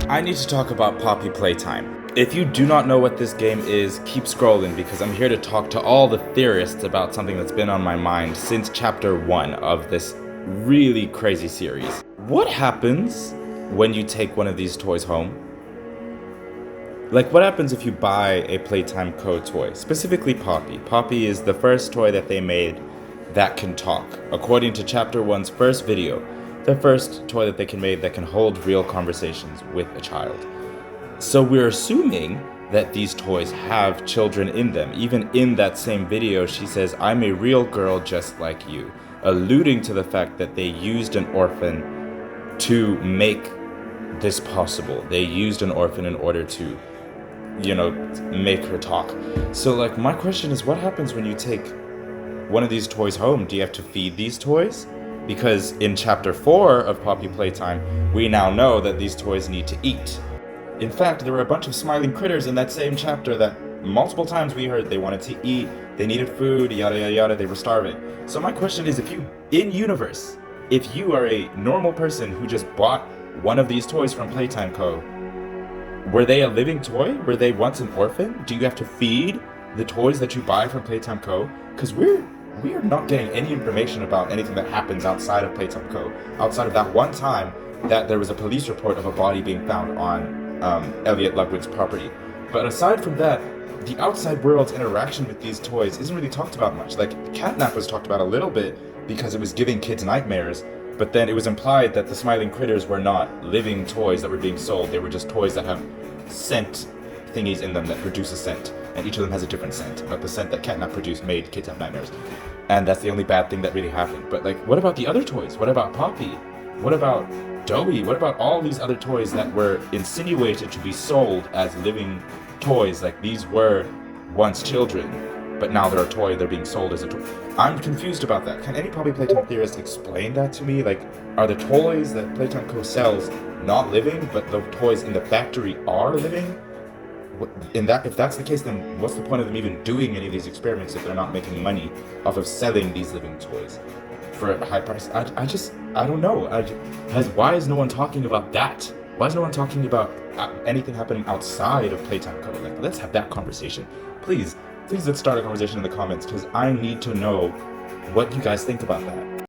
I need to talk about Poppy Playtime. If you do not know what this game is, keep scrolling because I'm here to talk to all the theorists about something that's been on my mind since chapter 1 of this really crazy series. What happens when you take one of these toys home? Like, what happens if you buy a Playtime Co toy, specifically Poppy? Poppy is the first toy that they made that can talk. According to chapter 1's first video, the first toy that they can make that can hold real conversations with a child. So we're assuming that these toys have children in them. Even in that same video, she says, "I'm a real girl just like you," alluding to the fact that they used an orphan to make this possible. They used an orphan in order to, make her talk. So, like, my question is, what happens when you take one of these toys home? Do you have to feed these toys? Because in chapter 4 of Poppy Playtime, we now know that these toys need to eat. In fact, there were a bunch of smiling critters in that same chapter that multiple times we heard they wanted to eat, they needed food, yada yada yada, they were starving. So my question is, if you are a normal person who just bought one of these toys from Playtime Co., were they a living toy? Were they once an orphan? Do you have to feed the toys that you buy from Playtime Co.? Because we are not getting any information about anything that happens outside of Playtime Co. Outside of that one time that there was a police report of a body being found on Elliot Ludwig's property. But aside from that, the outside world's interaction with these toys isn't really talked about much. Like, catnap was talked about a little bit because it was giving kids nightmares, but then it was implied that the smiling critters were not living toys that were being sold. They were just toys that have scent thingies in them that produce a scent, and each of them has a different scent, but the scent that catnap produced made kids have nightmares. And that's the only bad thing that really happened. But, like, what about the other toys? What about Poppy? What about Doey? What about all these other toys that were insinuated to be sold as living toys? Like, these were once children, but now they're a toy, they're being sold as a toy. I'm confused about that. Can any Poppy Playtime theorist explain that to me? Like, are the toys that Playtime Co. sells not living, but the toys in the factory are living? If that's the case, then what's the point of them even doing any of these experiments if they're not making money off of selling these living toys for a high price? I don't know. Why is no one talking about that? Why is no one talking about anything happening outside of Playtime Co? Like, let's have that conversation. Please let's start a conversation in the comments, because I need to know what you guys think about that.